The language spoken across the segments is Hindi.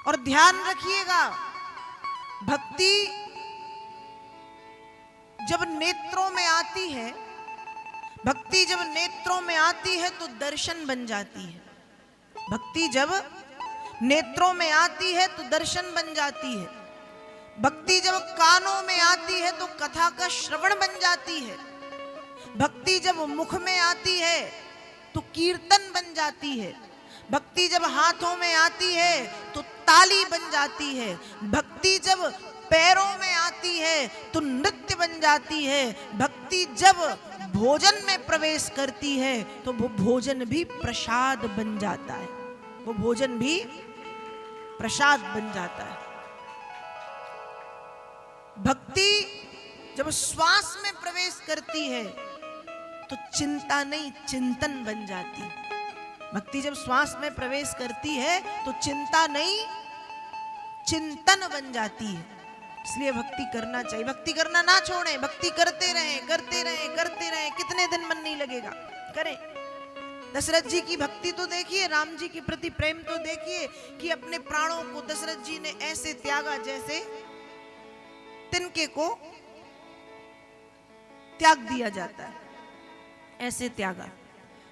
और ध्यान रखिएगा, भक्ति जब नेत्रों में आती है, भक्ति जब नेत्रों में आती है तो दर्शन बन जाती है। भक्ति जब नेत्रों में आती है तो दर्शन बन जाती है। भक्ति जब कानों में आती है तो कथा का श्रवण बन जाती है। भक्ति जब मुख में आती है तो कीर्तन बन जाती है। भक्ति जब हाथों में आती है तो ताली बन जाती है। भक्ति जब पैरों में आती है तो नृत्य बन जाती है। भक्ति जब भोजन में प्रवेश करती है तो वो भोजन भी प्रसाद बन जाता है। वो भोजन भी प्रसाद बन जाता है। भक्ति जब श्वास में प्रवेश करती है तो चिंता नहीं, चिंतन बन जाती है। भक्ति जब श्वास में प्रवेश करती है तो चिंता नहीं, चिंतन बन जाती है। इसलिए भक्ति करना चाहिए, भक्ति करना ना छोड़ें, भक्ति करते रहें, करते रहें, करते रहें। कितने दिन मन नहीं लगेगा, करें। दशरथ जी की भक्ति तो देखिए, राम जी के प्रति प्रेम तो देखिए कि अपने प्राणों को दशरथ जी ने ऐसे त्यागा जैसे तिनके को त्याग दिया जाता है, ऐसे त्यागा।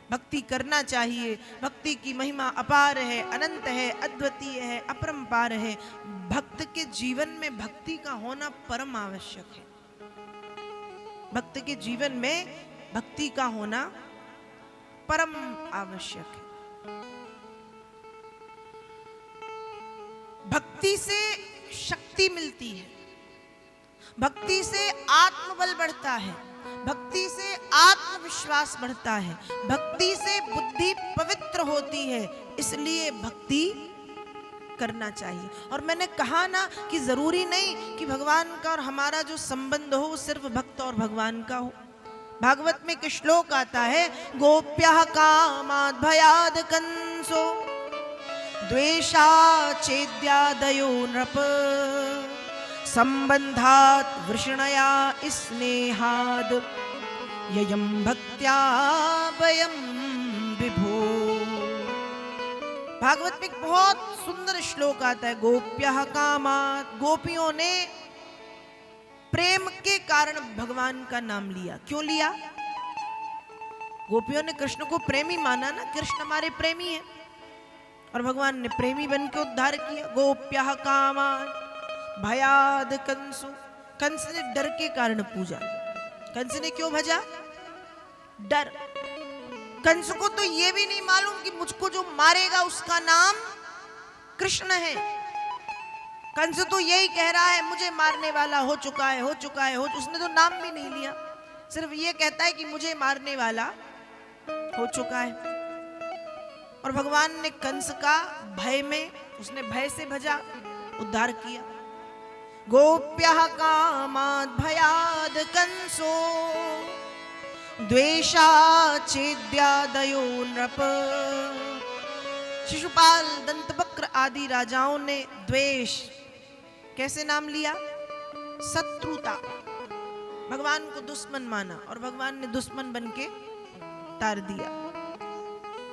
भक्ति करना चाहिए। भक्ति की महिमा अपार है, अनंत है, अद्वितीय है, अपरंपार है। भक्त के जीवन में भक्ति का होना परम आवश्यक है। भक्त के जीवन में भक्ति का होना परम आवश्यक है। भक्ति से शक्ति मिलती है, भक्ति से आत्मबल बढ़ता है, भक्ति से आत्मविश्वास बढ़ता है, भक्ति से बुद्धि पवित्र होती है। इसलिए भक्ति करना चाहिए। और मैंने कहा ना कि जरूरी नहीं कि भगवान का और हमारा जो संबंध हो वो सिर्फ भक्त और भगवान का हो। भागवत में एक श्लोक आता है, गोप्यः कामाद् भयाद् कंसो द्वेषाच्छेद्यादयो नृप संबंधात् वृषणया स्नेहाद् ययं भक्त्या वयं विभो। भागवत में एक बहुत सुंदर श्लोक आता है, गोप्यः कामात्, गोपियों ने प्रेम के कारण भगवान का नाम लिया। क्यों लिया? गोपियों ने कृष्ण को प्रेमी माना ना, कृष्ण हमारे प्रेमी है और भगवान ने प्रेमी बन के उद्धार किया। गोप्यः कामात् भयाद कंसु, कंस ने डर के कारण पूजा। कंस ने क्यों भजा? डर। कंस को तो ये भी नहीं मालूम कि मुझको जो मारेगा उसका नाम कृष्ण है। कंस तो यही कह रहा है मुझे मारने वाला हो चुका है, हो चुका है, उसने तो नाम भी नहीं लिया, सिर्फ ये कहता है कि मुझे मारने वाला हो चुका है। और भगवान ने कंस का भय में, उसने भय से भजा, उद्धार किया। गोप्यः कामाद् भयाद् कंसो द्वेषाच्छेद्यादयो नृप। शिशुपाल, दंतवक्र आदि राजाओं ने द्वेष कैसे नाम लिया? शत्रुता। भगवान को दुश्मन माना और भगवान ने दुश्मन बन के तार दिया।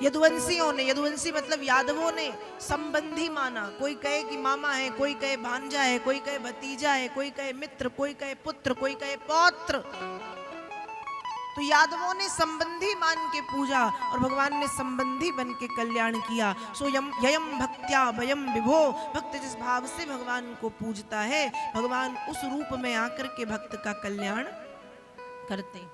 यदुवंशियों ने, यदुवंशी मतलब यादवों ने संबंधी माना। कोई कहे कि मामा है, कोई कहे भांजा है, कोई कहे भतीजा है, कोई कहे मित्र, कोई कहे पुत्र, कोई कहे पौत्र। तो यादवों ने संबंधी मान के पूजा और भगवान ने संबंधी बन के कल्याण किया। सो ययम भक्त्या वयम विभो। भक्त जिस भाव से भगवान को पूजता है, भगवान उस रूप में आकर के भक्त का कल्याण करते हैं।